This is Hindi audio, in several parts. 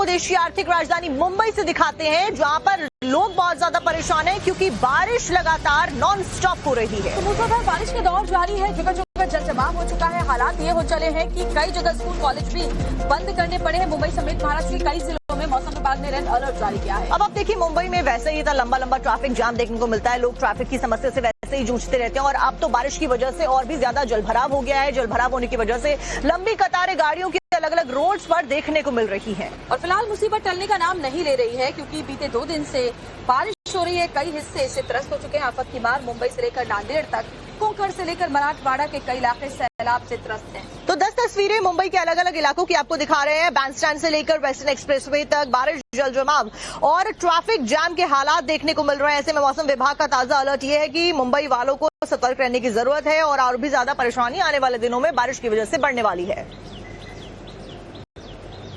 आपको देश की आर्थिक राजधानी मुंबई से दिखाते हैं, जहां पर लोग बहुत ज्यादा परेशान हैं क्योंकि बारिश लगातार नॉन स्टॉप हो रही है। तो मूसलाधार बारिश का दौर जारी है, जगह जगह जल जमाव हो चुका है। हालात ये हो चले हैं कि कई जगह स्कूल कॉलेज भी बंद करने पड़े हैं। मुंबई समेत महाराष्ट्र के कई जिलों में मौसम विभाग ने रेड अलर्ट जारी किया है। अब आप देखिए, मुंबई में वैसे ही इतना लंबा ट्रैफिक जाम देखने को मिलता है। लोग ट्रैफिक की समस्या से वैसे ही जूझते रहते हैं और अब तो बारिश की वजह से और भी ज्यादा जलभराव हो गया है। जलभराव होने की वजह से लंबी कतारें गाड़ियों की अलग अलग रोड्स पर देखने को मिल रही है। और फिलहाल मुसीबत टलने का नाम नहीं ले रही है, क्योंकि बीते 2 दिन से बारिश हो रही है। कई हिस्से इससे त्रस्त हो चुके हैं। आफत की मार मुंबई से लेकर नांदेड़ तक, कोंकण से लेकर मराठवाड़ा के कई इलाके सैलाब से त्रस्त हैं। तो 10 तस्वीरें मुंबई के अलग अलग इलाकों की आपको दिखा रहे हैं। बैंडस्टैंड से लेकर वेस्टर्न एक्सप्रेसवे तक बारिश, जल जमाव और ट्रैफिक जाम के हालात देखने को मिल रहे हैं। ऐसे में मौसम विभाग का ताजा अलर्ट ये है कि मुंबई वालों को सतर्क रहने की जरूरत है और भी ज्यादा परेशानी आने वाले दिनों में बारिश की वजह से बढ़ने वाली है।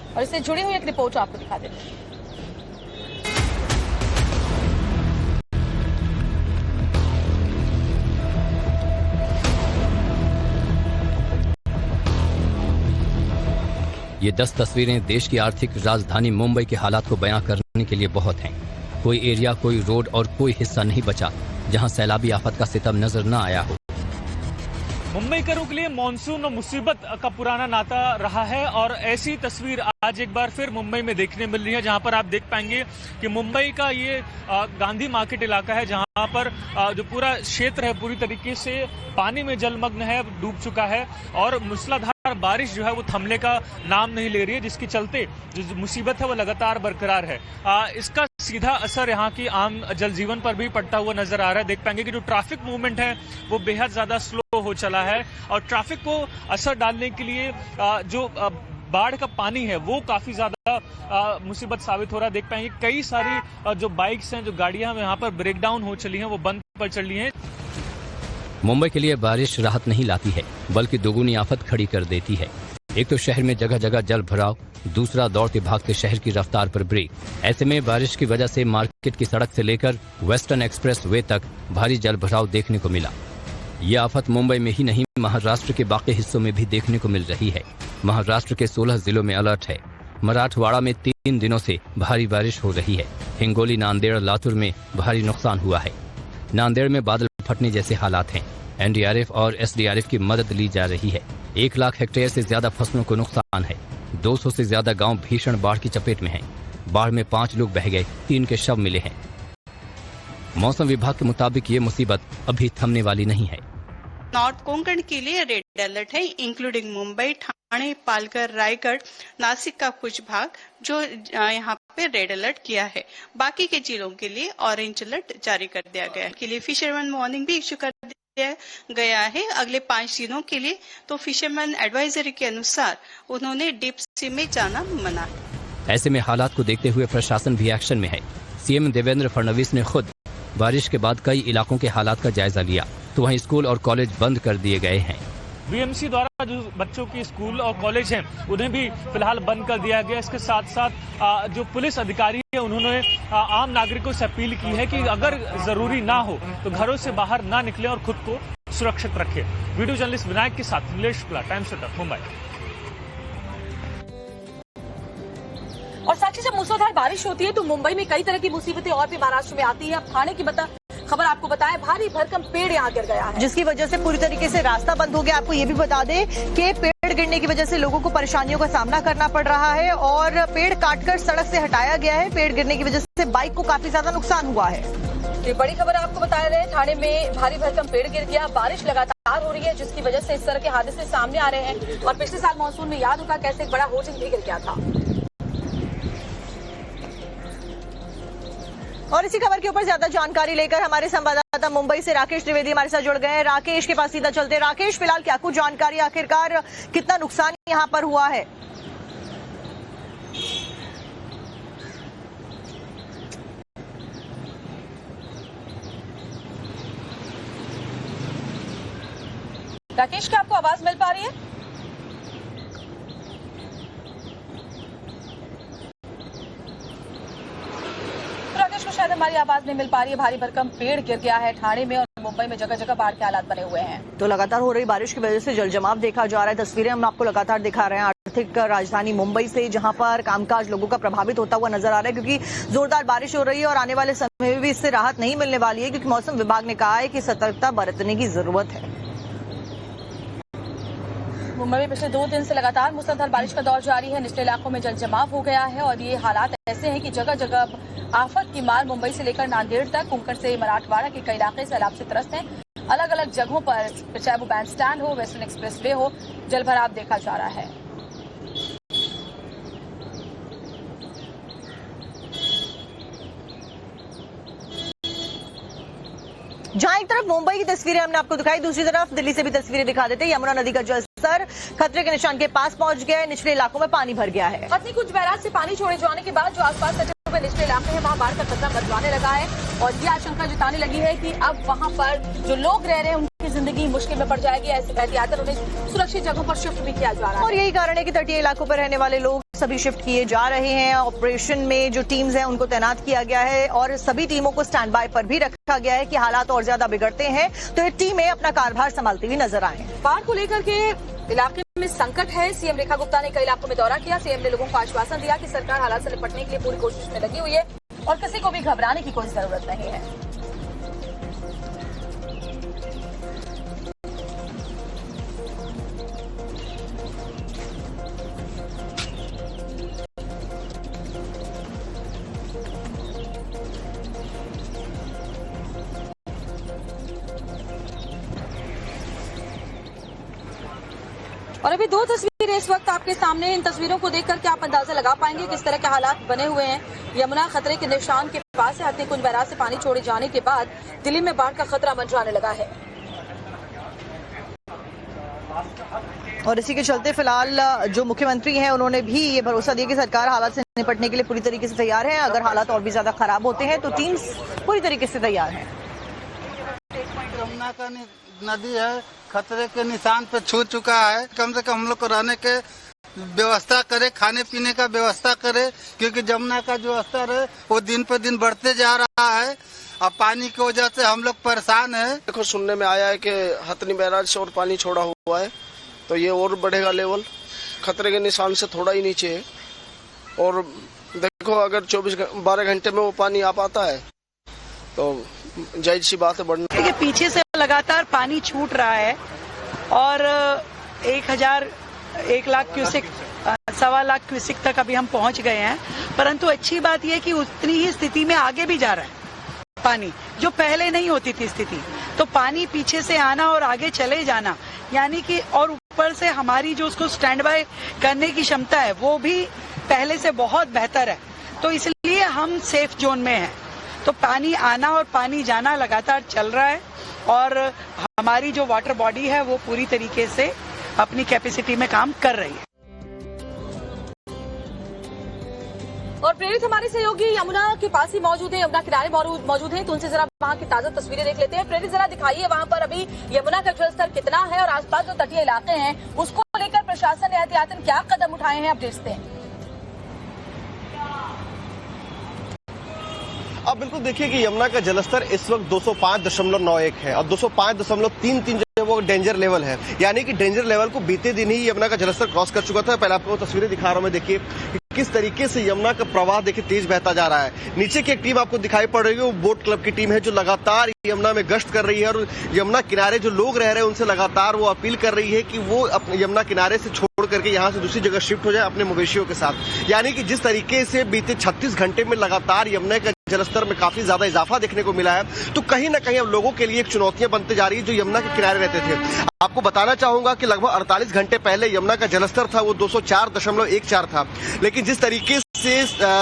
और इससे जुड़ी हुई एक रिपोर्ट आपको दिखा देते हैं। ये 10 तस्वीरें देश की आर्थिक राजधानी मुंबई के हालात को बयां करने के लिए बहुत हैं। कोई एरिया, कोई रोड और कोई हिस्सा नहीं बचा जहां सैलाबी आफत का सितम नजर न आया हो। मुंबईकरों के लिए मानसून और मुसीबत का पुराना नाता रहा है और ऐसी तस्वीर आज एक बार फिर मुंबई में देखने मिल रही है, जहां पर आप देख पाएंगे कि मुंबई का ये गांधी मार्केट इलाका है, जहां पर जो पूरा क्षेत्र है पूरी तरीके से पानी में जलमग्न है, डूब चुका है और मूसलाधार बारिश जो है वो थमने का नाम नहीं ले रही है, जिसके चलते जो मुसीबत है वो लगातार बरकरार है। इसका सीधा असर यहाँ की आम जनजीवन पर भी पड़ता हुआ नजर आ रहा है। देख पाएंगे कि जो ट्रैफिक मूवमेंट है वो बेहद ज्यादा स्लो हो चला है और ट्रैफिक को असर डालने के लिए जो बाढ़ का पानी है वो काफी ज्यादा मुसीबत साबित हो रहा है। देख पाएंगे कई सारी जो बाइक्स हैं, जो गाड़ियां यहाँ पर ब्रेक डाउन हो चली हैं, वो बंद पर चल रही हैं। मुंबई के लिए बारिश राहत नहीं लाती है, बल्कि दोगुनी आफत खड़ी कर देती है। एक तो शहर में जगह जगह जल भराव, दूसरा दौड़ते भागते शहर की रफ्तार पर ब्रेक। ऐसे में बारिश की वजह से मार्केट की सड़क से लेकर वेस्टर्न एक्सप्रेस वे तक भारी जल भराव देखने को मिला। ये आफत मुंबई में ही नहीं, महाराष्ट्र के बाकी हिस्सों में भी देखने को मिल रही है। महाराष्ट्र के 16 जिलों में अलर्ट है। मराठवाड़ा में 3 दिनों से भारी बारिश हो रही है। हिंगोली, नांदेड़, लातूर में भारी नुकसान हुआ है। नांदेड़ में बादल फटने जैसे हालात हैं। एनडीआरएफ और एसडीआरएफ की मदद ली जा रही है। 1 लाख हेक्टेयर से ज्यादा फसलों को नुकसान है। 200 से ज्यादा गांव भीषण बाढ़ की चपेट में हैं। बाढ़ में 5 लोग बह गए, 3 के शव मिले हैं। मौसम विभाग के मुताबिक ये मुसीबत अभी थमने वाली नहीं है। नॉर्थ कोंकण के लिए रेड अलर्ट है, इंक्लूडिंग मुंबई, ठाणे, पालघर, रायगढ़, नासिक का कुछ भाग जो यहाँ पे रेड अलर्ट किया है। बाकी के जिलों के लिए ऑरेंज अलर्ट जारी कर दिया गया है। के लिए फिशरमैन वार्निंग भी इश्यू कर दिया गया है अगले 5 दिनों के लिए। तो फिशरमैन एडवाइजरी के अनुसार उन्होंने डीप सी में जाना मना है। ऐसे में हालात को देखते हुए प्रशासन भी एक्शन में है। सीएम देवेंद्र फडणवीस ने खुद बारिश के बाद कई इलाकों के हालात का जायजा लिया, तो वहीं स्कूल और कॉलेज बंद कर दिए गए हैं। बीएमसी द्वारा जो बच्चों की स्कूल और कॉलेज हैं उन्हें भी फिलहाल बंद कर दिया गया। इसके साथ साथ जो पुलिस अधिकारी है उन्होंने आम नागरिकों से अपील की है कि अगर जरूरी ना हो तो घरों से बाहर ना निकले और खुद को सुरक्षित रखें। वीडियो जर्नलिस्ट विनायक के साथ नीलेश शुक्ला, टाइम्स ऑफ मुंबई। और साक्षी, जब मूसलाधार बारिश होती है तो मुंबई में कई तरह की मुसीबतें और भी महाराष्ट्र में आती है। अब ठाणे की खबर आपको बताएं, भारी भरकम पेड़ यहाँ गिर गया है, जिसकी वजह से पूरी तरीके से रास्ता बंद हो गया। आपको ये भी बता दें कि पेड़ गिरने की वजह से लोगों को परेशानियों का सामना करना पड़ रहा है और पेड़ काटकर सड़क से हटाया गया है। पेड़ गिरने की वजह से बाइक को काफी ज्यादा नुकसान हुआ है। ये बड़ी खबर आपको बता रहे हैं, ठाणे में भारी भरकम पेड़ गिर गया। बारिश लगातार हो रही है, जिसकी वजह से इस तरह के हादसे सामने आ रहे हैं। और पिछले साल मानसून में याद होगा कैसे एक बड़ा होर्डिंग भी गिर गया था। और इसी खबर के ऊपर ज्यादा जानकारी लेकर हमारे संवाददाता मुंबई से राकेश त्रिवेदी हमारे साथ जुड़ गए हैं। राकेश के पास सीधा चलते। राकेश, फिलहाल क्या कुछ जानकारी, आखिरकार कितना नुकसान यहां पर हुआ है? राकेश, क्या आपको आवाज मिल पा रही है? शायद हमारी आवाज नहीं मिल पा रही है। भारी भरकम पेड़ गिर गया है ठाणे में और मुंबई में जगह जगह बाढ़ के हालात बने हुए हैं। तो लगातार हो रही बारिश की वजह से जल जमाव देखा जा रहा है। तस्वीरें हम आपको लगातार दिखा रहे हैं आर्थिक राजधानी मुंबई से, जहां पर कामकाज लोगों का प्रभावित होता हुआ नजर आ रहा है, क्योंकि जोरदार बारिश हो रही है और आने वाले समय में भी इससे राहत नहीं मिलने वाली है, क्योंकि मौसम विभाग ने कहा है कि सतर्कता बरतने की जरूरत है। मुंबई में पिछले 2 दिन से लगातार मूसलाधार बारिश का दौर जारी है। निचले इलाकों में जल जमाव हो गया है और ये हालात ऐसे हैं कि जगह जगह आफत की मार मुंबई से लेकर नांदेड़ तक, कुंकड़ से मराठवाड़ा के कई इलाके सैलाब से त्रस्त हैं। अलग अलग जगहों पर, चाहे वो बैंड स्टैंड हो, वेस्टर्न एक्सप्रेस वे हो, जल भराव देखा जा रहा है। जहां एक तरफ मुंबई की तस्वीरें हमने आपको दिखाई, दूसरी तरफ दिल्ली से भी तस्वीरें दिखा देते हैं। यमुना नदी का जलस्तर खतरे के निशान के पास पहुंच गया है, निचले इलाकों में पानी भर गया है। पत्नी कुछ बैराज से पानी छोड़े जाने के बाद जो आसपास सटे हुए निचले इलाके हैं वहां बाढ़ का खतरा मंडराने लगा है और ये आशंका जताने लगी है कि अब वहां पर जो लोग रह रहे हैं उनकी जिंदगी मुश्किल में पड़ जाएगी। ऐसे एहतियातन उन्हें सुरक्षित जगहों पर शिफ्ट भी किया जा रहा है और यही कारण है कि तटीय इलाकों पर रहने वाले लोग सभी शिफ्ट किए जा रहे हैं। ऑपरेशन में जो टीम्स हैं उनको तैनात किया गया है और सभी टीमों को स्टैंड बाय पर भी रखा गया है कि हालात और ज्यादा बिगड़ते हैं तो ये टीमें अपना कार्यभार संभालती हुई नजर आए। बाढ़ को लेकर के इलाके में संकट है। सीएम रेखा गुप्ता ने कई इलाकों में दौरा किया। सीएम ने लोगों को आश्वासन दिया कि सरकार हालात से निपटने के लिए पूरी कोशिश में लगी हुई है और किसी को भी घबराने की कोई जरूरत नहीं है। और अभी 2 तस्वीरें इस वक्त आपके सामने। इन तस्वीरों को देखकर के आप अंदाजा लगा पाएंगे किस तरह के हालात बने हुए हैं। यमुना खतरे के निशान के पास है। हथनीकुंड बैराज से पानी छोड़े जाने के बाद दिल्ली में बाढ़ का खतरा मंडराने लगा है और इसी के चलते फिलहाल जो मुख्यमंत्री हैं उन्होंने भी ये भरोसा दिया कि सरकार हालात से निपटने के लिए पूरी तरीके से तैयार है। अगर हालात और भी ज्यादा खराब होते हैं तो टीम्स पूरी तरीके से तैयार है। यमुना का नदी है, खतरे के निशान पे छू चुका है। कम से कम हम लोग को रहने के व्यवस्था करे, खाने पीने का व्यवस्था करे, क्योंकि यमुना का जो स्तर है वो दिन पे दिन बढ़ते जा रहा है। अब पानी की वजह से हम लोग परेशान है। देखो, सुनने में आया है कि हथनी बैराज से और पानी छोड़ा हुआ है तो ये और बढ़ेगा लेवल, खतरे के निशान से थोड़ा ही नीचे है। और देखो, अगर 12 घंटे में वो पानी आ पाता है तो जायज सी बात है बढ़ने। देखिए, पीछे से लगातार पानी छूट रहा है और 1 लाख क्यूसेक 1.25 लाख क्यूसेक तक अभी हम पहुंच गए हैं। परंतु अच्छी बात यह कि उतनी ही स्थिति में आगे भी जा रहा है पानी, जो पहले नहीं होती थी स्थिति। तो पानी पीछे से आना और आगे चले जाना, यानी कि और ऊपर से हमारी जो उसको स्टैंड बाय करने की क्षमता है वो भी पहले से बहुत बेहतर है। तो इसलिए हम सेफ जोन में हैं। तो पानी आना और पानी जाना लगातार चल रहा है और हमारी जो वाटर बॉडी है वो पूरी तरीके से अपनी कैपेसिटी में काम कर रही है। और प्रेरित हमारे सहयोगी यमुना के पास ही मौजूद है, यमुना किनारे मौजूद हैं, तो उनसे जरा वहाँ की ताजा तस्वीरें देख लेते हैं। प्रेरित, जरा दिखाइए वहाँ पर अभी यमुना का जलस्तर कितना है और आसपास जो तटीय इलाके हैं उसको लेकर प्रशासन ने एहतियातन क्या कदम उठाए हैं, अपडेट्स दें। अब बिल्कुल देखिए कि यमुना का जलस्तर इस वक्त 205.91 है और 205.33 जो वो डेंजर लेवल है, यानी कि डेंजर लेवल को बीते दिन ही यमुना का जलस्तर क्रॉस कर चुका था। पहले आपको तस्वीरें दिखा रहा हूं मैं, देखिए किस तरीके से यमुना का प्रवाह देखिए तेज बहता जा रहा है। नीचे की एक टीम आपको दिखाई पड़ रही है, वो बोट क्लब की टीम है जो लगातार यमुना में गश्त कर रही है और यमुना किनारे जो लोग रह रहे हैं उनसे लगातार वो अपील कर रही है कि वो अपने यमुना किनारे से छोड़ करके यहाँ से दूसरी जगह शिफ्ट हो जाए अपने मवेशियों के साथ। यानी कि जिस तरीके से बीते 36 घंटे में लगातार यमुना का जलस्तर में काफी ज्यादा इजाफा देखने को मिला है, तो कहीं ना कहीं अब लोगों के लिए एक चुनौतियां बनते जा रही है जो यमुना के किनारे रहते थे। आपको बताना चाहूंगा कि लगभग 48 घंटे पहले यमुना का जलस्तर था वो 204.14 था, लेकिन जिस तरीके से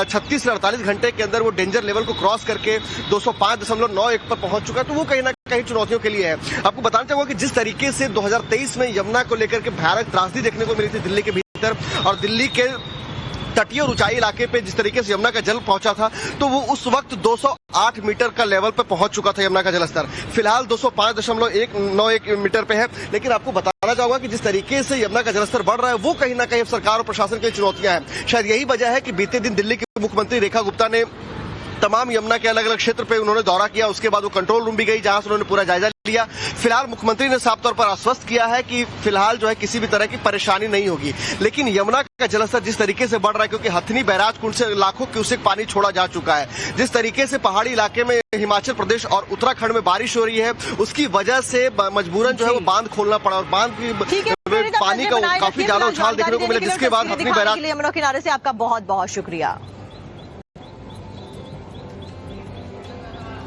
36 से 48 घंटे के अंदर वो डेंजर लेवल को क्रॉस करके 205.91 पर पहुंच चुका है, तो वो कहीं ना कहीं चुनौतियों के लिए है। आपको बताना चाहूंगा कि जिस तरीके से 2023 में यमुना को लेकर के भयानक त्रासदी देखने को मिली थी दिल्ली के भीतर और दिल्ली के तटीय और ऊंचाई इलाके पे जिस तरीके से यमुना का जल पहुंचा था, तो वो उस वक्त 208 मीटर का लेवल पे पहुंच चुका था यमुना का जलस्तर। फिलहाल 205.91 मीटर पे है, लेकिन आपको बताना चाहूंगा कि जिस तरीके से यमुना का जलस्तर बढ़ रहा है वो कहीं ना कहीं सरकार और प्रशासन की चुनौतियां हैं। शायद यही वजह है कि बीते दिन दिल्ली के मुख्यमंत्री रेखा गुप्ता ने तमाम यमुना के अलग अलग क्षेत्र पे उन्होंने दौरा किया। उसके बाद वो कंट्रोल रूम भी गई, जहां से उन्होंने पूरा जायजा लिया। फिलहाल मुख्यमंत्री ने साफ तौर पर आश्वस्त किया है कि फिलहाल जो है किसी भी तरह की परेशानी नहीं होगी। लेकिन यमुना का जलस्तर जिस तरीके से बढ़ रहा है, क्योंकि हथनी बैराज कुंड से लाखों क्यूसेक पानी छोड़ा जा चुका है, जिस तरीके से पहाड़ी इलाके में हिमाचल प्रदेश और उत्तराखंड में बारिश हो रही है, उसकी वजह से मजबूरन जो है वो बांध खोलना पड़ा और बांध की पानी का काफी ज्यादा उछाल देखने को मिला, जिसके बाद हथनी बैराज। यमुना किनारे से आपका बहुत बहुत शुक्रिया।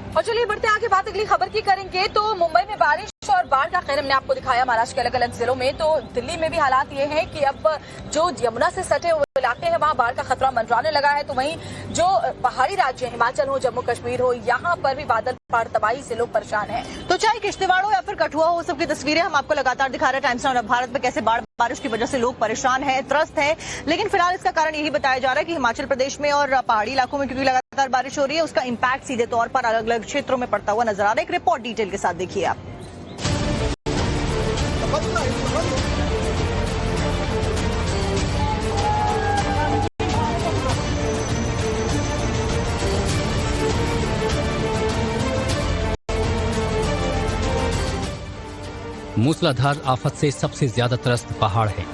और चलिए बढ़ते आगे, बात अगली खबर की करेंगे। तो मुंबई में बारिश और बाढ़ का खैर हमने आपको दिखाया महाराष्ट्र के अलग अलग जिलों में। तो दिल्ली में भी हालात ये हैं कि अब जो यमुना से सटे हुए इलाके हैं वहां बाढ़ का खतरा मंडराने लगा है। तो वहीं जो पहाड़ी राज्य हिमाचल हो, जम्मू कश्मीर हो, यहाँ पर भी बादल बाढ़ तबाही से लोग परेशान हैं। तो चाहे किश्तवाड़ हो या फिर कठुआ हो, सबकी तस्वीरें हम आपको लगातार दिखा रहे हैं टाइम्स नाउ भारत में, कैसे बारिश की वजह से लोग परेशान हैं, त्रस्त हैं। लेकिन फिलहाल इसका कारण यही बताया जा रहा है कि हिमाचल प्रदेश में और पहाड़ी इलाकों में क्योंकि लगातार बारिश हो रही है, उसका इम्पैक्ट सीधे तौर पर अलग अलग क्षेत्रों में पड़ता हुआ नजर आ रहा है। एक रिपोर्ट डिटेल के साथ देखिए आप। मूसलाधार आफत से सबसे ज्यादा त्रस्त पहाड़ है।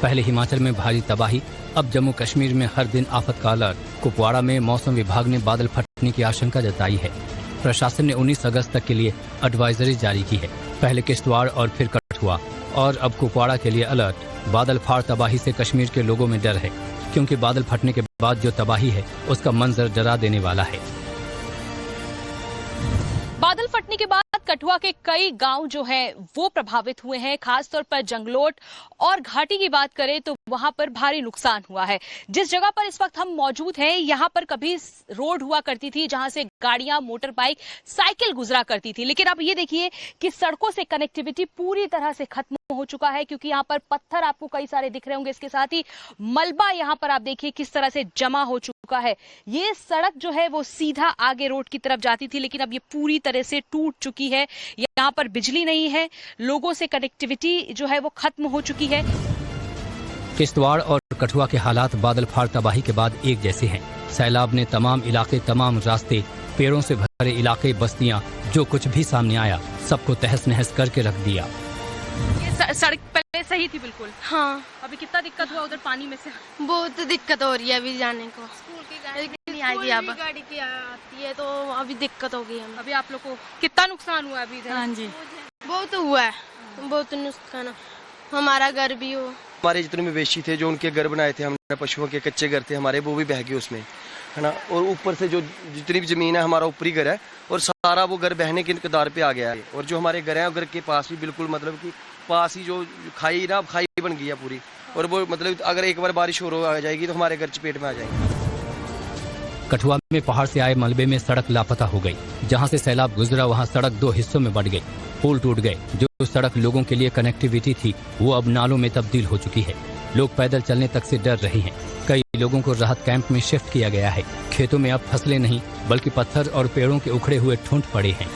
पहले हिमाचल में भारी तबाही, अब जम्मू कश्मीर में हर दिन आफत का अलर्ट। कुपवाड़ा में मौसम विभाग ने बादल फटने की आशंका जताई है। प्रशासन ने 19 अगस्त तक के लिए एडवाइजरी जारी की है। पहले किश्तवाड़ और फिर कठुआ और अब कुपवाड़ा के लिए अलर्ट। बादल फाड़ तबाही से कश्मीर के लोगों में डर है, क्योंकि बादल फटने के बाद जो तबाही है उसका मंजर डरा देने वाला है। बादल फटने के बाद कठुआ के कई गांव जो है वो प्रभावित हुए हैं। खासतौर पर जंगलोट और घाटी की बात करें तो वहां पर भारी नुकसान हुआ है। जिस जगह पर इस वक्त हम मौजूद हैं, यहां पर कभी रोड हुआ करती थी जहां से गाड़ियां, मोटर बाइक, साइकिल गुजरा करती थी। लेकिन अब ये देखिए कि सड़कों से कनेक्टिविटी पूरी तरह से खत्म हो चुका है, क्योंकि यहाँ पर पत्थर आपको कई सारे दिख रहे होंगे। इसके साथ ही मलबा यहाँ पर आप देखिए किस तरह से जमा हो चुका है। ये सड़क जो है वो सीधा आगे रोड की तरफ जाती थी, लेकिन अब ये पूरी तरह से टूट चुकी है। यहाँ पर बिजली नहीं है, लोगों से कनेक्टिविटी जो है वो खत्म हो चुकी है। किश्तवाड़ और कठुआ के हालात बादल फाड़ तबाही के बाद एक जैसे हैं। सैलाब ने तमाम इलाके, तमाम रास्ते, पेड़ों से भरे इलाके, बस्तियां, जो कुछ भी सामने आया सबको तहस नहस करके रख दिया। ये सड़क पहले सही थी बिल्कुल। हाँ, अभी कितना दिक्कत हुआ उधर पानी में से? बहुत दिक्कत हो रही है अभी जाने को। स्कूल की गाड़ी नहीं आएगी, अब गाड़ी की आती ये तो अभी दिक्कत हो गई है। अभी आप लोग को कितना नुकसान हुआ अभी इधर? हाँ जी, बहुत हुआ है, बहुत नुकसान। हमारा घर भी हो, हमारे जितने मवेशी थे जो उनके घर बनाए थे हमने, पशुओं के कच्चे घर थे हमारे, वो भी बह गए उसमें, है ना। और ऊपर से जो जितनी भी जमीन है हमारा ऊपरी घर है, और सारा वो घर बहने के कगार पे आ गया है। और जो हमारे घर है, घर के पास भी बिल्कुल मतलब कि पास ही जो खाई ना, खाई बन गई है पूरी। और वो मतलब अगर एक बार बारिश और आ जाएगी तो हमारे घर चपेट में आ जाएगी। कठुआ में पहाड़ से आए मलबे में सड़क लापता हो गई। जहां से सैलाब गुजरा वहां सड़क 2 हिस्सों में बढ़ गई, पुल टूट गए। जो सड़क लोगों के लिए कनेक्टिविटी थी वो अब नालों में तब्दील हो चुकी है। लोग पैदल चलने तक से डर रहे हैं। कई लोगों को राहत कैंप में शिफ्ट किया गया है। खेतों में अब फसलें नहीं बल्कि पत्थर और पेड़ों के उखड़े हुए ठूंठ पड़े हैं।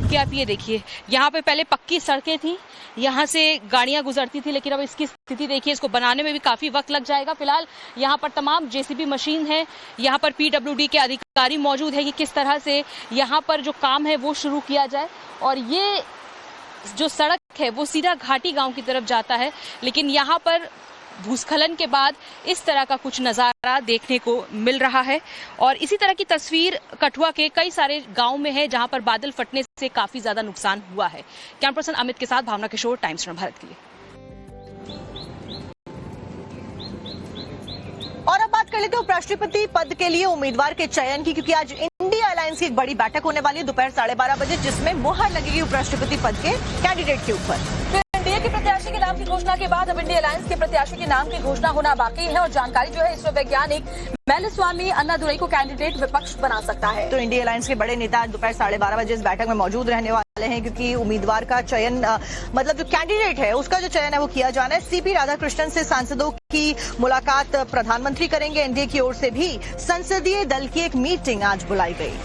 कि आप ये देखिए, यहाँ पे पहले पक्की सड़कें थी, यहाँ से गाड़ियां गुजरती थी, लेकिन अब इसकी स्थिति देखिए, इसको बनाने में भी काफी वक्त लग जाएगा। फिलहाल यहाँ पर तमाम जेसीबी मशीन है, यहाँ पर पीडब्ल्यूडी के अधिकारी मौजूद है कि किस तरह से यहाँ पर जो काम है वो शुरू किया जाए। और ये जो सड़क है वो सीधा घाटी गांव की तरफ जाता है, लेकिन यहाँ पर भूस्खलन के बाद इस तरह का कुछ नजारा देखने को मिल रहा है। और इसी तरह की तस्वीर कठुआ के कई सारे गांव में है, जहां पर बादल फटने से काफी ज्यादा नुकसान हुआ है। कैमरा पर्सन अमित के साथ भावना किशोर, टाइम्स नाउ भारत के लिए। और अब बात कर लेते हैं उपराष्ट्रपति पद के लिए उम्मीदवार के चयन की, क्योंकि आज इंडिया अलायंस की एक बड़ी बैठक होने वाली है दोपहर 12:30 बजे, जिसमें मुहर लगेगी उपराष्ट्रपति पद के कैंडिडेट के ऊपर। एनडीए के प्रत्याशी के नाम की घोषणा के बाद अब इंडिया अलायंस के प्रत्याशी के नाम की घोषणा होना बाकी है। और जानकारी जो है, इसरो वैज्ञानिक मैलस्वामी अन्नादुरई को कैंडिडेट विपक्ष बना सकता है। तो इंडिया अलायंस के बड़े नेता दोपहर 12:30 बजे इस बैठक में मौजूद रहने वाले हैं, क्योंकि उम्मीदवार का चयन मतलब जो कैंडिडेट है उसका जो चयन है वो किया जाना है। सीपी राधाकृष्णन से सांसदों की मुलाकात प्रधानमंत्री करेंगे। एनडीए की ओर से भी संसदीय दल की एक मीटिंग आज बुलाई गई।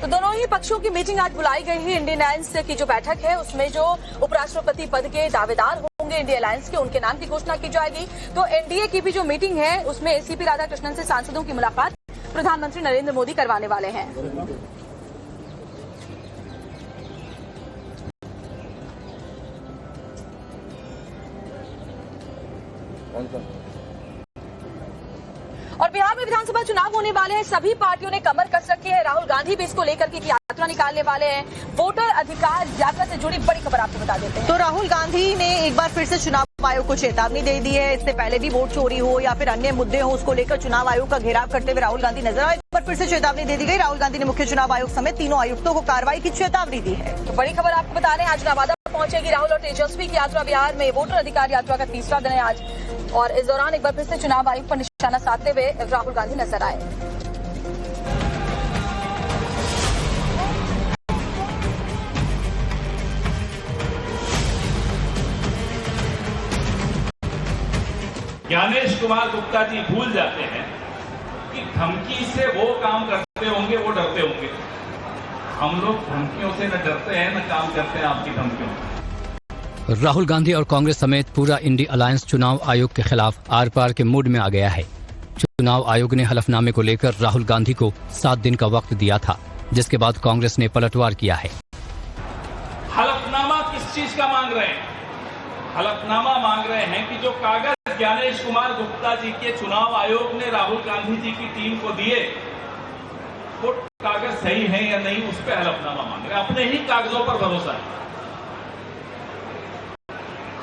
तो दोनों ही पक्षों की मीटिंग आज बुलाई गई है। इंडियन अलायंस की जो बैठक है उसमें जो उपराष्ट्रपति पद के दावेदार होंगे इंडिया अलायंस के, उनके नाम की घोषणा की जाएगी। तो एनडीए की भी जो मीटिंग है उसमें सीपी राधाकृष्णन से सांसदों की मुलाकात प्रधानमंत्री नरेंद्र मोदी करवाने वाले हैं। और बिहार में विधानसभा चुनाव होने वाले हैं, सभी पार्टियों ने कमर कस रखी है। राहुल गांधी भी इसको लेकर के यात्रा निकालने वाले हैं। वोटर अधिकार यात्रा से जुड़ी बड़ी खबर आपको बता देते हैं। तो राहुल गांधी ने एक बार फिर से चुनाव आयोग को चेतावनी दे दी है। इससे पहले भी वोट चोरी हो या फिर अन्य मुद्दे हो, उसको लेकर चुनाव आयोग का घेराव करते हुए राहुल गांधी नजर आए। एक बार फिर से चेतावनी दे दी गई। राहुल गांधी ने मुख्य चुनाव आयोग समेत तीनों आयुक्तों को कार्रवाई की चेतावनी दी है। तो बड़ी खबर आपको बता रहे हैं, आज नवादा पहुंचेगी राहुल और तेजस्वी की यात्रा। बिहार में वोटर अधिकार यात्रा का तीसरा दिन है आज, और इस दौरान एक बार फिर से चुनाव आयोग पर निशाना साधते हुए राहुल गांधी नजर आए। ज्ञानेश कुमार गुप्ता जी भूल जाते हैं कि धमकी से वो काम करते होंगे, वो डरते होंगे। हम लोग धमकियों से न डरते हैं न काम करते हैं आपकी धमकियों से। राहुल गांधी और कांग्रेस समेत पूरा इंडी अलायंस चुनाव आयोग के खिलाफ आर पार के मूड में आ गया है। चुनाव आयोग ने हलफनामे को लेकर राहुल गांधी को 7 दिन का वक्त दिया था, जिसके बाद कांग्रेस ने पलटवार किया है। हलफनामा किस चीज का मांग रहे हैं? हलफनामा मांग रहे हैं कि जो कागज ज्ञानेश कुमार गुप्ता जी के चुनाव आयोग ने राहुल गांधी जी की टीम को दिए, वो कागज सही है या नहीं, उस पर हलफनामा मांग रहे हैं। अपने ही कागजों पर भरोसा है,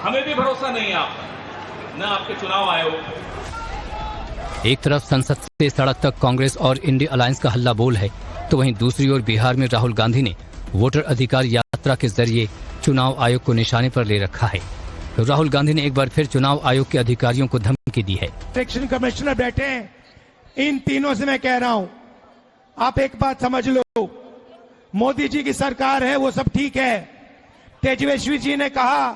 हमें भी भरोसा नहीं है आप न आपके चुनाव आयोग। एक तरफ संसद से सड़क तक कांग्रेस और इंडी अलायंस का हल्ला बोल है, तो वहीं दूसरी ओर बिहार में राहुल गांधी ने वोटर अधिकार यात्रा के जरिए चुनाव आयोग को निशाने पर ले रखा है। राहुल गांधी ने एक बार फिर चुनाव आयोग के अधिकारियों को धमकी दी है। इलेक्शन कमिश्नर बैठे हैं, इन तीनों से मैं कह रहा हूं, आप एक बात समझ लो, मोदी जी की सरकार है वो सब ठीक है। तेजस्वी जी ने कहा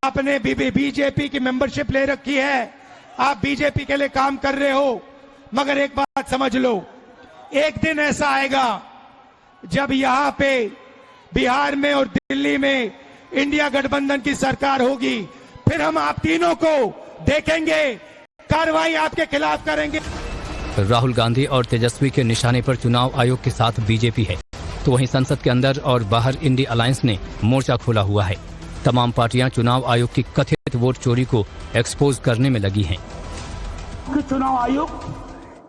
आपने बीजेपी की मेंबरशिप ले रखी है, आप बीजेपी के लिए काम कर रहे हो, मगर एक बात समझ लो, एक दिन ऐसा आएगा जब यहां पे बिहार में और दिल्ली में इंडिया गठबंधन की सरकार होगी, फिर हम आप तीनों को देखेंगे, कार्रवाई आपके खिलाफ करेंगे। राहुल गांधी और तेजस्वी के निशाने पर चुनाव आयोग के साथ बीजेपी है, तो वहीं संसद के अंदर और बाहर इंडी अलायंस ने मोर्चा खोला हुआ है। तमाम पार्टियां चुनाव आयोग की कथित वोट चोरी को एक्सपोज करने में लगी हैं। चुनाव आयोग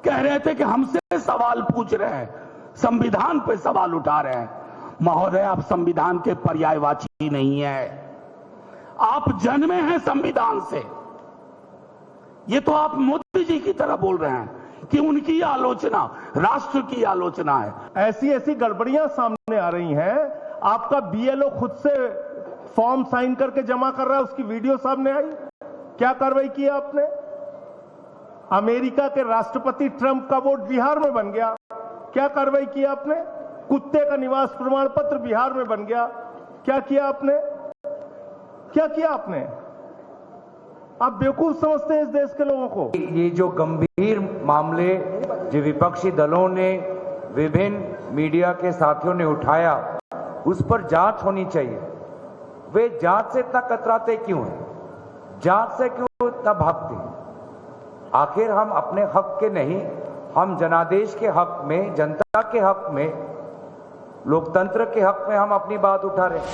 कह रहे थे कि हमसे सवाल पूछ रहे हैं, संविधान पे सवाल उठा रहे हैं। महोदय, आप संविधान के पर्यायवाची नहीं है, आप जन्मे हैं संविधान से। ये तो आप मोदी जी की तरह बोल रहे हैं कि उनकी आलोचना राष्ट्र की आलोचना है। ऐसी ऐसी गड़बड़ियां सामने आ रही हैं। आपका बीएलओ खुद से फॉर्म साइन करके जमा कर रहा है, उसकी वीडियो सामने आई। क्या कार्रवाई की आपने? अमेरिका के राष्ट्रपति ट्रंप का वोट बिहार में बन गया, क्या कार्रवाई की आपने? कुत्ते का निवास प्रमाण पत्र बिहार में बन गया, क्या किया आपने? क्या किया आपने? आप बेवकूफ समझते हैं इस देश के लोगों को। ये जो गंभीर मामले जो विपक्षी दलों ने, विभिन्न मीडिया के साथियों ने उठाया, उस पर जांच होनी चाहिए। वे जांच से इतना कतराते क्यों हैं? जांच से क्यों इतना भागते हैं? आखिर हम अपने हक के नहीं, हम जनादेश के हक में, जनता के हक में, लोकतंत्र के हक में हम अपनी बात उठा रहे हैं।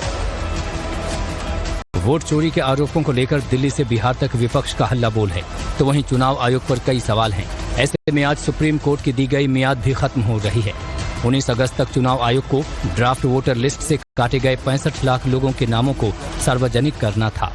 वोट चोरी के आरोपों को लेकर दिल्ली से बिहार तक विपक्ष का हल्ला बोल है, तो वहीं चुनाव आयोग पर कई सवाल हैं। ऐसे में आज सुप्रीम कोर्ट की दी गई मियाद भी खत्म हो रही है। 19 अगस्त तक चुनाव आयोग को ड्राफ्ट वोटर लिस्ट से काटे गए 65 लाख लोगों के नामों को सार्वजनिक करना था।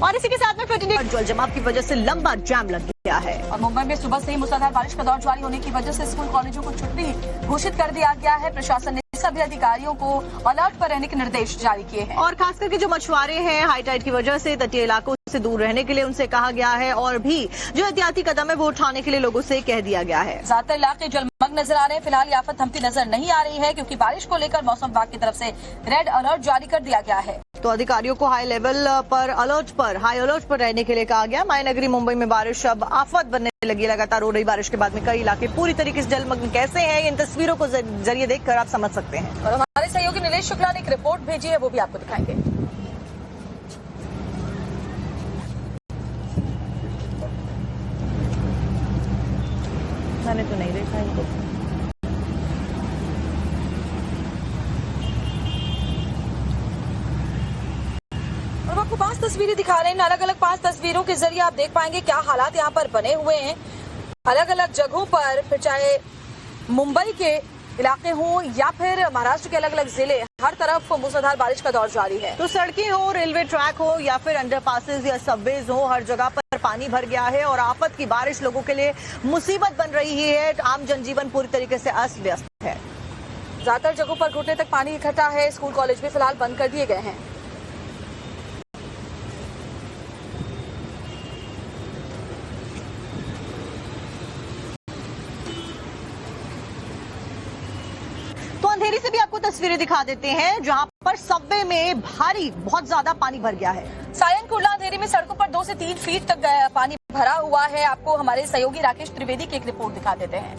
और इसी के साथ में फिर जल जमाव की वजह से लंबा जाम लग गया है। और मुंबई में सुबह से ही मूसलाधार बारिश का दौर जारी होने की वजह से स्कूल कॉलेजों को छुट्टी घोषित कर दिया गया है। प्रशासन ने सभी अधिकारियों को अलर्ट पर रहने के निर्देश जारी किए हैं। और खास करके जो मछुआरे हैं, हाई टाइड की वजह से तटीय इलाकों से दूर रहने के लिए उनसे कहा गया है, और भी जो एहतियाती कदम है वो उठाने के लिए लोगों से कह दिया गया है। ज्यादातर इलाके जलमग्न नजर आ रहे हैं। फिलहाल ये आफत थमती नजर नहीं आ रही है, क्योंकि बारिश को लेकर मौसम विभाग की तरफ से रेड अलर्ट जारी कर दिया गया है। तो अधिकारियों को हाई अलर्ट पर रहने के लिए कहा गया। मायानगरी मुंबई में बारिश अब आफत बनने लगी। लगातार हो रही बारिश के बाद में कई इलाके पूरी तरीके से जलमग्न कैसे हैं, इन तस्वीरों को जरिए देखकर आप समझ सकते हैं। और हमारे सहयोगी नीलेश शुक्ला ने एक रिपोर्ट भेजी है, वो भी आपको दिखाएंगे। मैंने तो नहीं देखा इनको। और आपको 5 तस्वीरें दिखा रहे हैं। अलग अलग 5 तस्वीरों के जरिए आप देख पाएंगे क्या हालात यहाँ पर बने हुए हैं अलग अलग जगहों पर, फिर चाहे मुंबई के इलाके हों या फिर महाराष्ट्र के अलग अलग जिले, हर तरफ मूसलाधार बारिश का दौर जारी है। तो सड़कें हो, रेलवे ट्रैक हो या फिर अंडरपासेस या सबवेज हो, हर जगह पर पानी भर गया है और आफत की बारिश लोगों के लिए मुसीबत बन रही है। आम जनजीवन पूरी तरीके से अस्त व्यस्त है। ज्यादातर जगहों पर घुटने तक पानी इकट्ठा है। स्कूल कॉलेज भी फिलहाल बंद कर दिए गए हैं। तो अंधेरी से भी आपको तस्वीरें दिखा देते हैं जहां पर सबवे में बहुत ज्यादा पानी भर गया है। सायन कुर्ला अंधेरी में सड़कों पर 2 से 3 फीट तक पानी भरा हुआ है। आपको हमारे सहयोगी राकेश त्रिवेदी की एक रिपोर्ट दिखा देते हैं।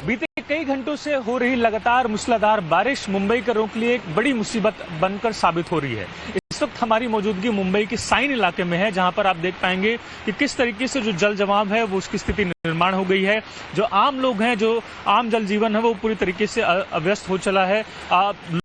बीते कई घंटों से हो रही लगातार मूसलाधार बारिश मुंबई करों के लिए एक बड़ी मुसीबत बनकर साबित हो रही है। इस वक्त हमारी मौजूदगी मुंबई के साइन इलाके में है, जहां पर आप देख पाएंगे कि किस तरीके से जो जल जमाव है वो उसकी स्थिति निर्माण हो गई है। जो आम लोग हैं, जो आम जल जीवन है वो पूरी तरीके से अव्यस्त हो चला है।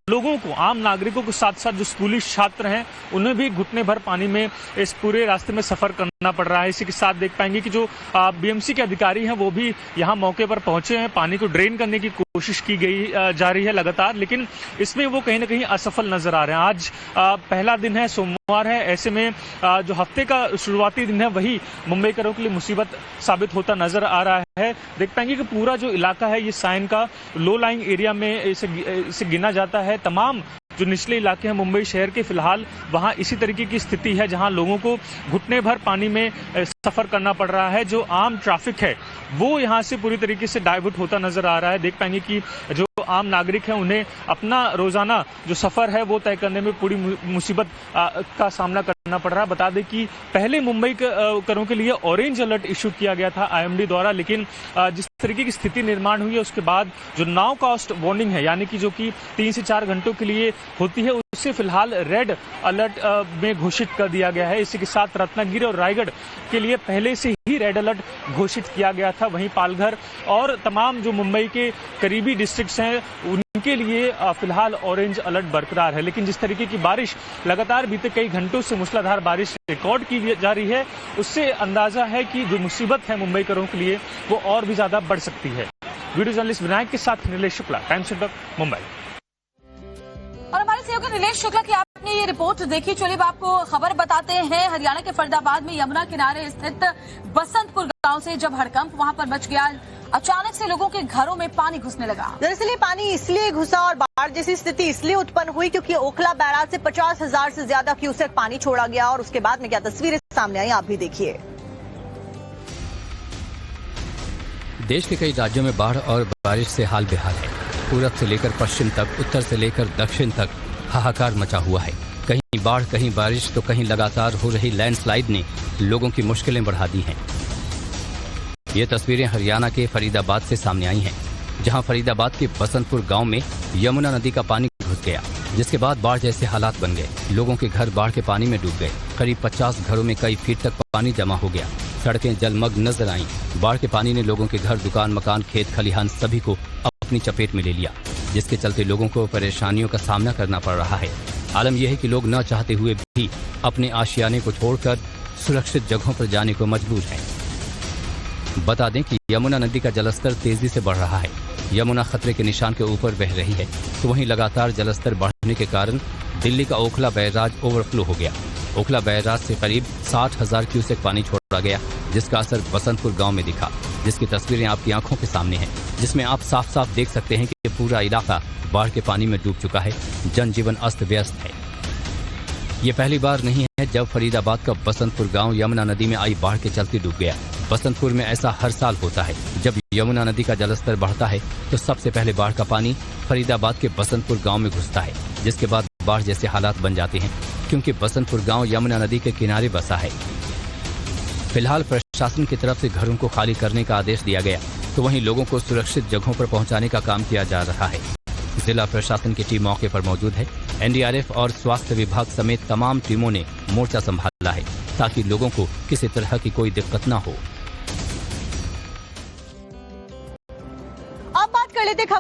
लोगों को, आम नागरिकों के साथ साथ जो स्कूली छात्र हैं उन्हें भी घुटने भर पानी में इस पूरे रास्ते में सफर करना पड़ रहा है। इसी के साथ देख पाएंगे कि जो बीएमसी के अधिकारी हैं वो भी यहाँ मौके पर पहुंचे हैं। पानी को ड्रेन करने की कोशिश की गई जा रही है लगातार, लेकिन इसमें वो कहीं ना कहीं असफल नजर आ रहे हैं। आज पहला दिन है, सोमवार है, ऐसे में जो हफ्ते का शुरुआती दिन है वही मुंबई करों के लिए मुसीबत साबित होता नजर आ रहा है। देख पाएंगे कि पूरा जो इलाका है ये साइन का लो लाइंग एरिया में इसे गिना जाता है। तमाम जो निचले इलाके हैं मुंबई शहर के, फिलहाल वहां इसी तरीके की स्थिति है जहां लोगों को घुटने भर पानी में सफर करना पड़ रहा है। जो आम ट्रैफिक है वो यहां से पूरी तरीके से डाइवर्ट होता नजर आ रहा है। देख पाएंगे कि जो आम नागरिक हैं उन्हें अपना रोजाना जो सफर है वो तय करने में पूरी मुसीबत का सामना करना पड़ रहा है। बता दें कि पहले मुंबई करों के लिए ऑरेंज अलर्ट इशू किया गया था आईएमडी द्वारा, लेकिन जिस तरीके की स्थिति निर्माण हुई है उसके बाद जो नाउ कास्ट वार्निंग है, यानी कि जो कि 3 से 4 घंटों के लिए होती है, उससे फिलहाल रेड अलर्ट में घोषित कर दिया गया है। इसी के साथ रत्नागिरी और रायगढ़ के लिए पहले से ही रेड अलर्ट घोषित किया गया था। वहीं पालघर और तमाम जो मुंबई के करीबी डिस्ट्रिक्ट्स हैं उनके लिए फिलहाल ऑरेंज अलर्ट बरकरार है। लेकिन जिस तरीके की बारिश लगातार बीते कई घंटों से मूसलाधार बारिश रिकॉर्ड की जा रही है, उससे अंदाजा है कि जो मुसीबत है मुंबई करों के लिए वो और भी ज्यादा बढ़ सकती है। वीडियो जर्नलिस्ट विनायक के साथ नीलेश शुक्ला, टाइम्स नेटवर्क, मुंबई। और हमारे सहयोगी नीलेश शुक्ला की आपने ये रिपोर्ट देखी। चलिए आपको खबर बताते हैं। हरियाणा के फरीदाबाद में यमुना किनारे स्थित बसंतपुर गांव से जब हड़कंप वहां पर मच गया, अचानक से लोगों के घरों में पानी घुसने लगा। दरअसल ये पानी इसलिए घुसा और बाढ़ जैसी स्थिति इसलिए उत्पन्न हुई क्योंकि ओखला बैराज से 50,000 से ज्यादा क्यूसेक पानी छोड़ा गया और उसके बाद में क्या तस्वीरें सामने आई आप भी देखिए। देश के कई राज्यों में बाढ़ और बारिश से हाल बेहाल है। पूरब से लेकर पश्चिम तक, उत्तर से लेकर दक्षिण तक हाहाकार मचा हुआ है। कहीं बाढ़, कहीं बारिश तो कहीं लगातार हो रही लैंडस्लाइड ने लोगों की मुश्किलें बढ़ा दी हैं। ये तस्वीरें हरियाणा के फरीदाबाद से सामने आई हैं, जहां फरीदाबाद के बसंतपुर गांव में यमुना नदी का पानी घुस गया, जिसके बाद बाढ़ जैसे हालात बन गए। लोगों के घर बाढ़ के पानी में डूब गए। करीब 50 घरों में कई फीट तक पानी जमा हो गया। सड़कें जलमग्न नजर आईं। बाढ़ के पानी ने लोगों के घर, दुकान, मकान, खेत खलिहान सभी को अपनी चपेट में ले लिया, जिसके चलते लोगों को परेशानियों का सामना करना पड़ रहा है। आलम यह है कि लोग न चाहते हुए भी अपने आशियाने को छोड़कर सुरक्षित जगहों पर जाने को मजबूर हैं। बता दें कि यमुना नदी का जलस्तर तेजी से बढ़ रहा है। यमुना खतरे के निशान के ऊपर बह रही है, तो वहीं लगातार जलस्तर बढ़ने के कारण दिल्ली का ओखला बैराज ओवरफ्लो हो गया। ओखला बैराज से करीब 60,000 क्यूसेक पानी छोड़ा गया, जिसका असर बसंतपुर गांव में दिखा, जिसकी तस्वीरें आपकी आंखों के सामने हैं, जिसमें आप साफ साफ देख सकते हैं कि पूरा इलाका बाढ़ के पानी में डूब चुका है। जनजीवन अस्त व्यस्त है। ये पहली बार नहीं है जब फरीदाबाद का बसंतपुर गांव यमुना नदी में आई बाढ़ के चलते डूब गया। बसंतपुर में ऐसा हर साल होता है। जब यमुना नदी का जलस्तर बढ़ता है तो सबसे पहले बाढ़ का पानी फरीदाबाद के बसंतपुर गांव में घुसता है, जिसके बाद बाढ़ जैसे हालात बन जाते हैं, क्योंकि बसंतपुर गांव यमुना नदी के किनारे बसा है। फिलहाल प्रशासन की तरफ से घरों को खाली करने का आदेश दिया गया, तो वहीं लोगों को सुरक्षित जगहों पर पहुंचाने का काम किया जा रहा है। जिला प्रशासन की टीम मौके पर मौजूद है। एनडीआरएफ और स्वास्थ्य विभाग समेत तमाम टीमों ने मोर्चा संभाला है, ताकि लोगों को किसी तरह की कोई दिक्कत न हो।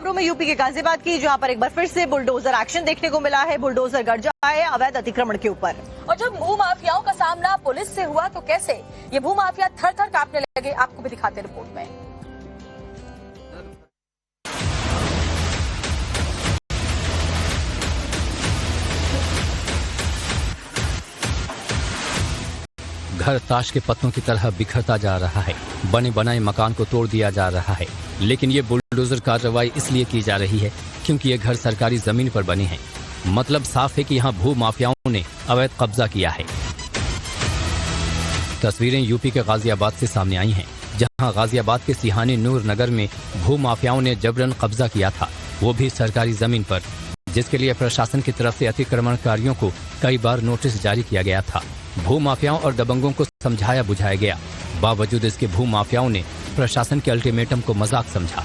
खबरों में यूपी के गाजियाबाद की, जहां पर एक बार फिर से बुलडोजर एक्शन देखने को मिला है। बुलडोजर गरजा है अवैध अतिक्रमण के ऊपर। और जब भूमाफियाओं का सामना पुलिस से हुआ तो कैसे ये भूमाफिया थर थर कांपने लगे, आपको भी दिखाते हैं रिपोर्ट में। घर ताश के पत्तों की तरह बिखरता जा रहा है। बने बनाए मकान को तोड़ दिया जा रहा है, लेकिन ये बुलडोजर कार्रवाई इसलिए की जा रही है क्योंकि ये घर सरकारी जमीन पर बने हैं। मतलब साफ है कि यहाँ भू माफियाओं ने अवैध कब्जा किया है। तस्वीरें यूपी के गाजियाबाद से सामने आई हैं, जहाँ गाजियाबाद के सिहानी नूर नगर में भू माफियाओं ने जबरन कब्जा किया था, वो भी सरकारी जमीन पर, जिसके लिए प्रशासन की तरफ से अतिक्रमणकारियों को कई बार नोटिस जारी किया गया था। भू माफियाओं और दबंगों को समझाया बुझाया गया, बावजूद इसके भू माफियाओं ने प्रशासन के अल्टीमेटम को मजाक समझा।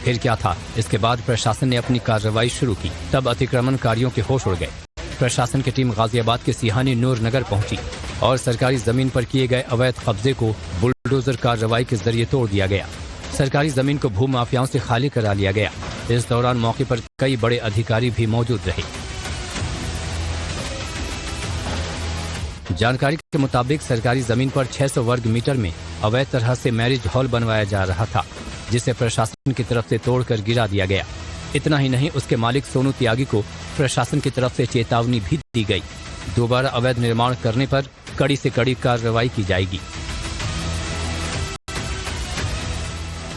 फिर क्या था, इसके बाद प्रशासन ने अपनी कार्रवाई शुरू की। तब अतिक्रमणकारियों के होश उड़ गए। प्रशासन की टीम गाजियाबाद के सिहानी नूर नगर पहुंची और सरकारी जमीन पर किए गए अवैध कब्जे को बुलडोजर कार्रवाई के जरिए तोड़ दिया गया। सरकारी जमीन को भू माफियाओं से खाली करा लिया गया। इस दौरान मौके पर कई बड़े अधिकारी भी मौजूद रहे। जानकारी के मुताबिक सरकारी जमीन पर 600 वर्ग मीटर में अवैध तरह से मैरिज हॉल बनवाया जा रहा था, जिसे प्रशासन की तरफ से तोड़कर गिरा दिया गया। इतना ही नहीं, उसके मालिक सोनू त्यागी को प्रशासन की तरफ से चेतावनी भी दी गई। दोबारा अवैध निर्माण करने पर कड़ी से कड़ी कार्रवाई की जाएगी।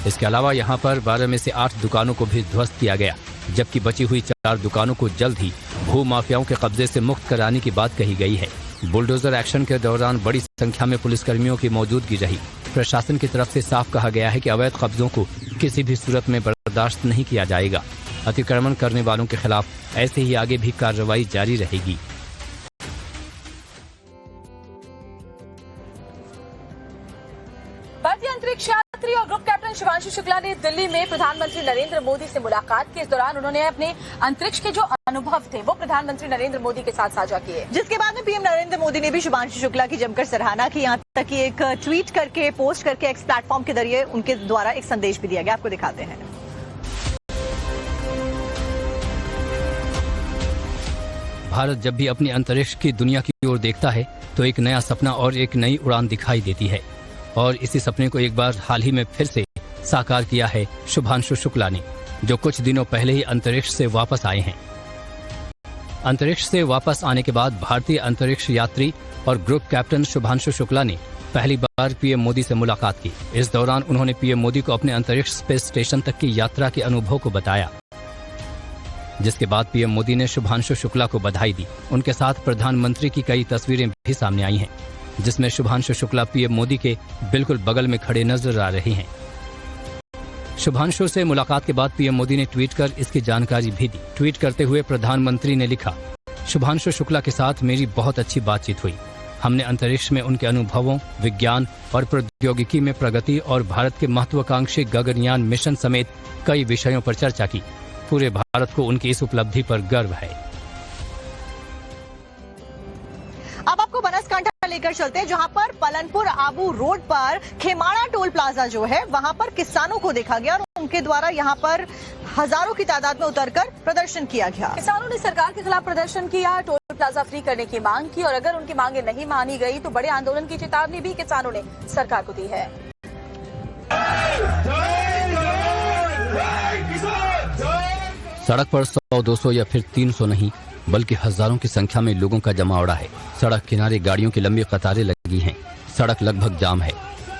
इसके अलावा यहां पर 12 में से 8 दुकानों को भी ध्वस्त किया गया, जबकि बची हुई 4 दुकानों को जल्द ही भू माफियाओं के कब्जे से मुक्त कराने की बात कही गई है। बुलडोजर एक्शन के दौरान बड़ी संख्या में पुलिसकर्मियों की मौजूदगी रही। प्रशासन की तरफ से साफ कहा गया है कि अवैध कब्जों को किसी भी सूरत में बर्दाश्त नहीं किया जाएगा। अतिक्रमण करने वालों के खिलाफ ऐसे ही आगे भी कार्रवाई जारी रहेगी। भारतीय अंतरिक्ष यात्री और ग्रुप कैप्टन शुभांशु शुक्ला ने दिल्ली में प्रधानमंत्री नरेंद्र मोदी से मुलाकात की। इस दौरान उन्होंने अपने अंतरिक्ष के जो अनुभव थे वो प्रधानमंत्री नरेंद्र मोदी के साथ साझा किए, जिसके बाद में पीएम नरेंद्र मोदी ने भी शुभांशु शुक्ला की जमकर सराहना की। यहाँ तक कि एक ट्वीट करके, पोस्ट करके एक्स प्लेटफॉर्म के जरिए उनके द्वारा एक संदेश भी दिया गया। आपको दिखाते हैं। भारत जब भी अपनी अंतरिक्ष की दुनिया की ओर देखता है तो एक नया सपना और एक नई उड़ान दिखाई देती है, और इसी सपने को एक बार हाल ही में फिर से साकार किया है शुभांशु शुक्ला ने, जो कुछ दिनों पहले ही अंतरिक्ष से वापस आए हैं। अंतरिक्ष से वापस आने के बाद भारतीय अंतरिक्ष यात्री और ग्रुप कैप्टन शुभांशु शुक्ला ने पहली बार पीएम मोदी से मुलाकात की। इस दौरान उन्होंने पीएम मोदी को अपने अंतरिक्ष स्पेस स्टेशन तक की यात्रा के अनुभव को बताया, जिसके बाद पीएम मोदी ने शुभांशु शुक्ला को बधाई दी। उनके साथ प्रधानमंत्री की कई तस्वीरें भी सामने आई हैं, जिसमें शुभांशु शुक्ला पीएम मोदी के बिल्कुल बगल में खड़े नजर आ रहे हैं। शुभांशु से मुलाकात के बाद पीएम मोदी ने ट्वीट कर इसकी जानकारी भी दी। ट्वीट करते हुए प्रधानमंत्री ने लिखा, शुभांशु शुक्ला के साथ मेरी बहुत अच्छी बातचीत हुई। हमने अंतरिक्ष में उनके अनुभवों, विज्ञान और प्रौद्योगिकी में प्रगति और भारत के महत्वाकांक्षी गगनयान मिशन समेत कई विषयों पर चर्चा की। पूरे भारत को उनकी इस उपलब्धि पर गर्व है। अब आपको बनासकांठा लेकर चलते हैं, जहां पर पलनपुर आबू रोड पर खेमाड़ा टोल प्लाजा जो है वहां पर किसानों को देखा गया और उनके द्वारा यहां पर हजारों की तादाद में उतरकर प्रदर्शन किया गया। किसानों ने सरकार के खिलाफ प्रदर्शन किया, टोल प्लाजा फ्री करने की मांग की, और अगर उनकी मांगे नहीं मानी गई तो बड़े आंदोलन की चेतावनी भी किसानों ने सरकार को दी है। सड़क पर 100, 200 या फिर 300 नहीं, बल्कि हजारों की संख्या में लोगों का जमावड़ा है। सड़क किनारे गाड़ियों की लंबी कतारें लगी हैं। सड़क लगभग जाम है।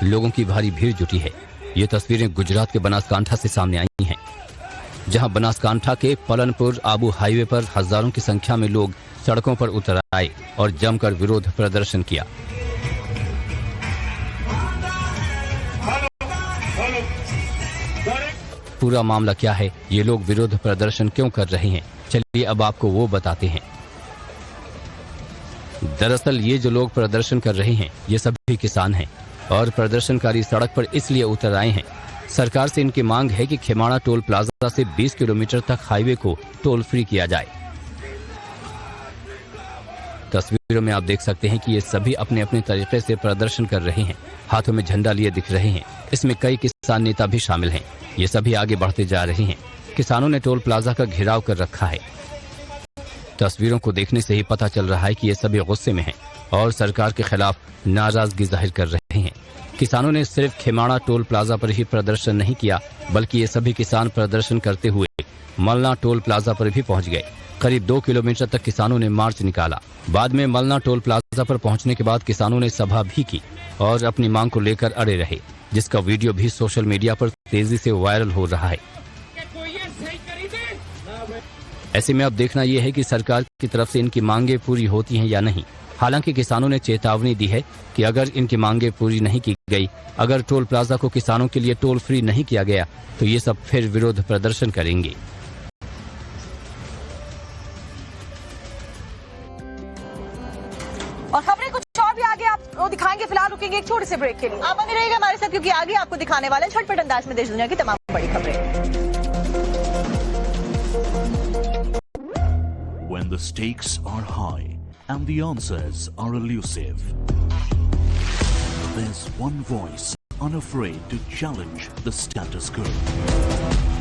लोगों की भारी भीड़ जुटी है। ये तस्वीरें गुजरात के बनासकांठा से सामने आई हैं, जहां बनासकांठा के पलनपुर आबू हाईवे पर हजारों की संख्या में लोग सड़कों पर उतर आए और जमकर विरोध प्रदर्शन किया। पूरा मामला क्या है, ये लोग विरोध प्रदर्शन क्यों कर रहे हैं, चलिए अब आपको वो बताते हैं। दरअसल ये जो लोग प्रदर्शन कर रहे हैं ये सभी किसान हैं और प्रदर्शनकारी सड़क पर इसलिए उतर आए हैं। सरकार से इनकी मांग है कि खेमाड़ा टोल प्लाजा से 20 किलोमीटर तक हाईवे को टोल फ्री किया जाए। तस्वीरों में आप देख सकते हैं कि ये सभी अपने अपने तरीके से प्रदर्शन कर रहे हैं। हाथों में झंडा लिए दिख रहे हैं। इसमें कई किसान नेता भी शामिल हैं। ये सभी आगे बढ़ते जा रहे हैं। किसानों ने टोल प्लाजा का घेराव कर रखा है। तस्वीरों को देखने से ही पता चल रहा है कि ये सभी गुस्से में हैं और सरकार के खिलाफ नाराजगी जाहिर कर रहे हैं। किसानों ने सिर्फ खेमाड़ा टोल प्लाजा पर ही प्रदर्शन नहीं किया, बल्कि ये सभी किसान प्रदर्शन करते हुए मलना टोल प्लाजा पर भी पहुंच गए। करीब 2 किलोमीटर तक किसानों ने मार्च निकाला। बाद में मलना टोल प्लाजा पर पहुंचने के बाद किसानों ने सभा भी की और अपनी मांग को लेकर अड़े रहे, जिसका वीडियो भी सोशल मीडिया पर तेजी से वायरल हो रहा है। ऐसे में अब देखना यह है कि सरकार की तरफ से इनकी मांगे पूरी होती हैं या नहीं। हालांकि किसानों ने चेतावनी दी है कि अगर इनकी मांगे पूरी नहीं की गई, अगर टोल प्लाजा को किसानों के लिए टोल फ्री नहीं किया गया, तो ये सब फिर विरोध प्रदर्शन करेंगे। और खबरें कुछ और भी आगे आपको दिखाएंगे। फिलहाल रुकेंगे एक छोटे से ब्रेक के लिए। आप बने रहिएगा हमारे साथ, क्योंकि आगे आपको दिखाने वाले झटपट अंदाज में देश दुनिया की तमाम बड़ी खबरें। When the stakes are high and the answers are elusive, there's one voice unafraid to challenge the status quo.